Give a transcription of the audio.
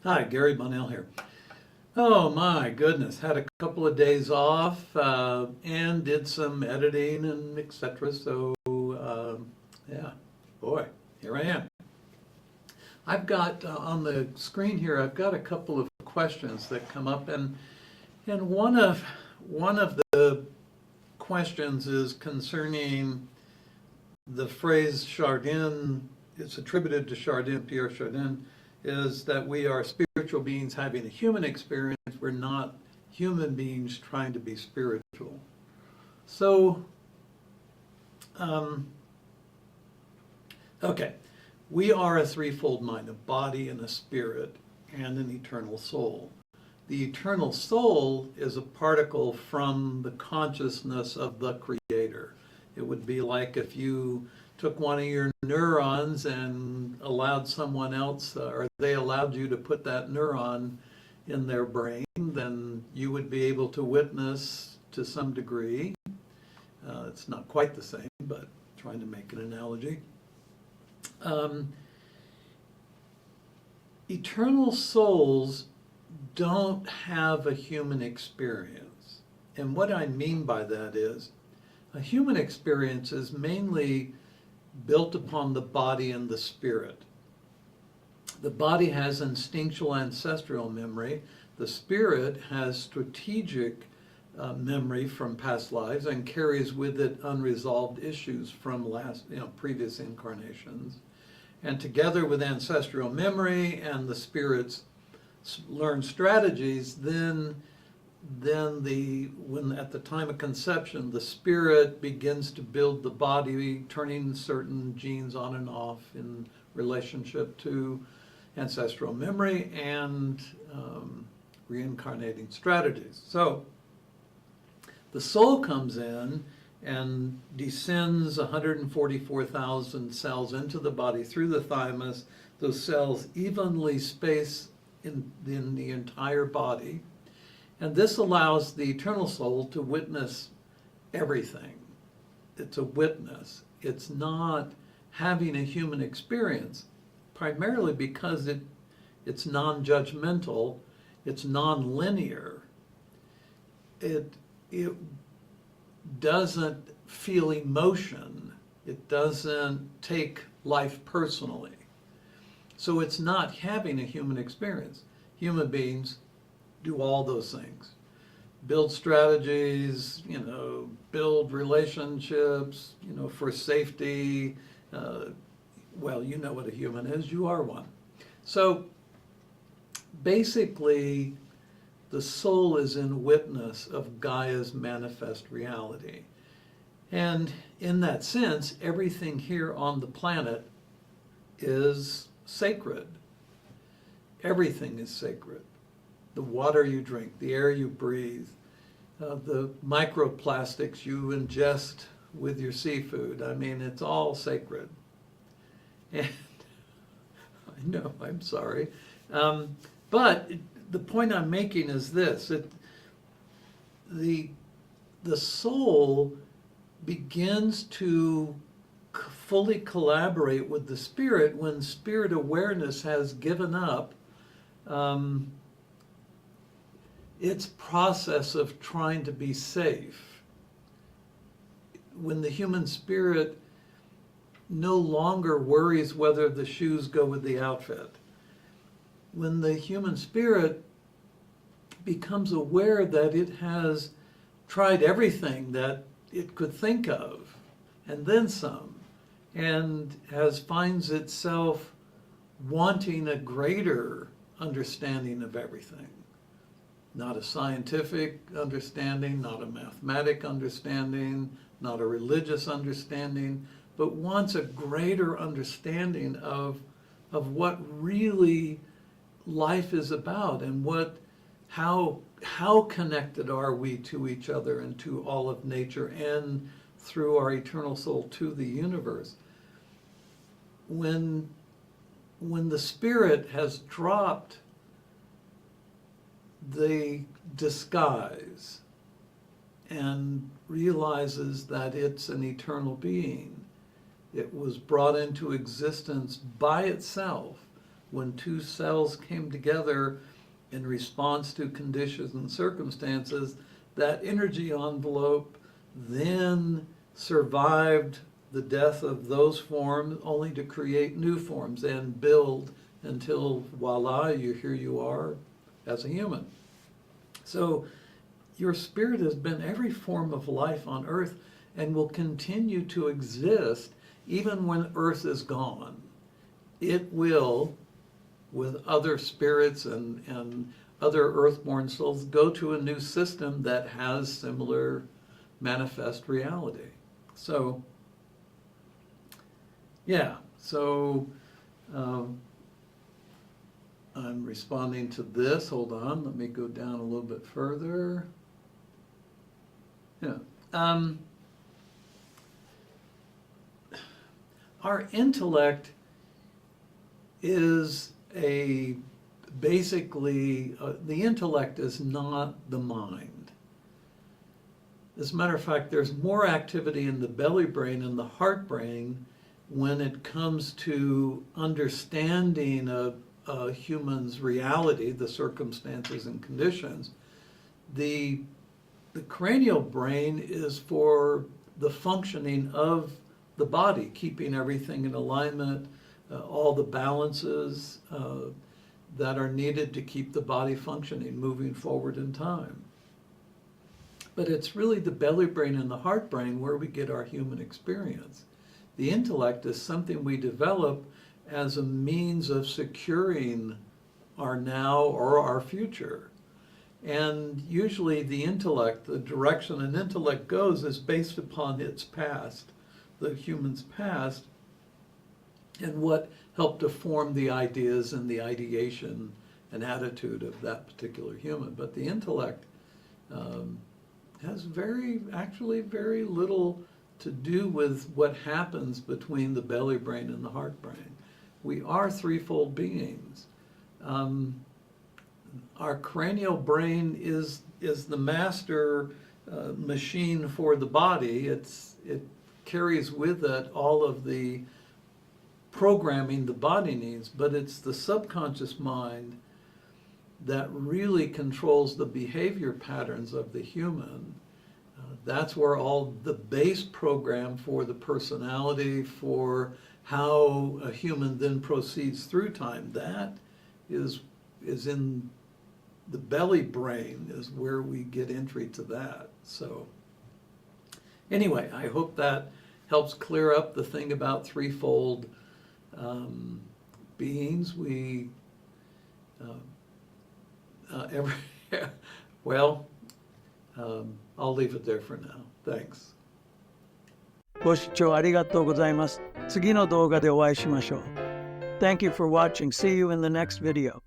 Hi, Gary Bonnell here. Oh my goodness, had a couple of days off and did some editing and etc. So yeah, boy, here I am. I've got on the screen here, I've got a couple of questions that come up, and one of the questions is concerning the phrase Chardin. It's attributed to Chardin, Pierre Chardin, is that we are spiritual beings having a human experience. We're not human beings trying to be spiritual. So, okay, we are a threefold mind, a body and a spirit and an eternal soul. The eternal soul is a particle from the consciousness of the Creator. It would be like if you took one of your neurons and allowed someone else, or they allowed you to put that neuron in their brain, then you would be able to witness to some degree. It's not quite the same, but trying to make an analogy. Eternal souls don't have a human experience. And what I mean by that is, a human experience is mainly built upon the body and the spirit. The body has instinctual ancestral memory. The spirit has strategic memory from past lives and carries with it unresolved issues from previous incarnations. And together with ancestral memory and the spirit's learned strategies, then when at the time of conception, the spirit begins to build the body, turning certain genes on and off in relationship to ancestral memory and reincarnating strategies. So the soul comes in and descends 144,000 cells into the body through the thymus. Those cells evenly space in the entire body. And this allows the eternal soul to witness everything. It's a witness. It's not having a human experience, primarily because it's non-judgmental, it's non-linear. It doesn't feel emotion. It doesn't take life personally. So it's not having a human experience. Human beings do all those things. Build strategies, build relationships, for safety. Well, you know what a human is. You are one. So basically, the soul is in witness of Gaia's manifest reality. And in that sense, everything here on the planet is sacred. Everything is sacred. The water you drink, the air you breathe, the microplastics you ingest with your seafood. I mean, it's all sacred. And I know, I'm sorry. But the point I'm making is this. The soul begins to fully collaborate with the spirit when spirit awareness has given up its process of trying to be safe. When the human spirit no longer worries whether the shoes go with the outfit. When the human spirit becomes aware that it has tried everything that it could think of, and then some, and finds itself wanting a greater understanding of everything. Not a scientific understanding, not a mathematic understanding, not a religious understanding, but wants a greater understanding of what really life is about and how connected are we to each other and to all of nature and through our eternal soul to the universe. When the spirit has dropped the disguise and realizes that it's an eternal being, it was brought into existence by itself when two cells came together in response to conditions and circumstances, that energy envelope then survived the death of those forms only to create new forms and build until voila, here you are as a human. So your spirit has been every form of life on earth and will continue to exist even when earth is gone. It will, with other spirits and other earthborn souls, go to a new system that has similar manifest reality. So, yeah, so I'm responding to this. Hold on, let me go down a little bit further. Yeah. Our intellect is basically, the intellect is not the mind. As a matter of fact, there's more activity in the belly brain and the heart brain when it comes to understanding a human's reality, the circumstances and conditions. The cranial brain is for the functioning of the body, keeping everything in alignment, all the balances that are needed to keep the body functioning, moving forward in time. But it's really the belly brain and the heart brain where we get our human experience. The intellect is something we develop as a means of securing our now or our future. And usually the intellect, the direction an intellect goes, is based upon its past, the human's past, and what helped to form the ideas and the ideation and attitude of that particular human. But the intellect has actually very little to do with what happens between the belly brain and the heart brain. We are threefold beings. Our cranial brain is the master machine for the body. It carries with it all of the programming the body needs, but it's the subconscious mind that really controls the behavior patterns of the human. That's where all the base program for the personality, for how a human then proceeds through time, that is in the belly brain, is where we get entry to that. So anyway, I hope that helps clear up the thing about threefold beings. I'll leave it there for now. Thanks. ご視聴ありがとうございます。次の動画でお会いしましょう。Thank you for watching. See you in the next video.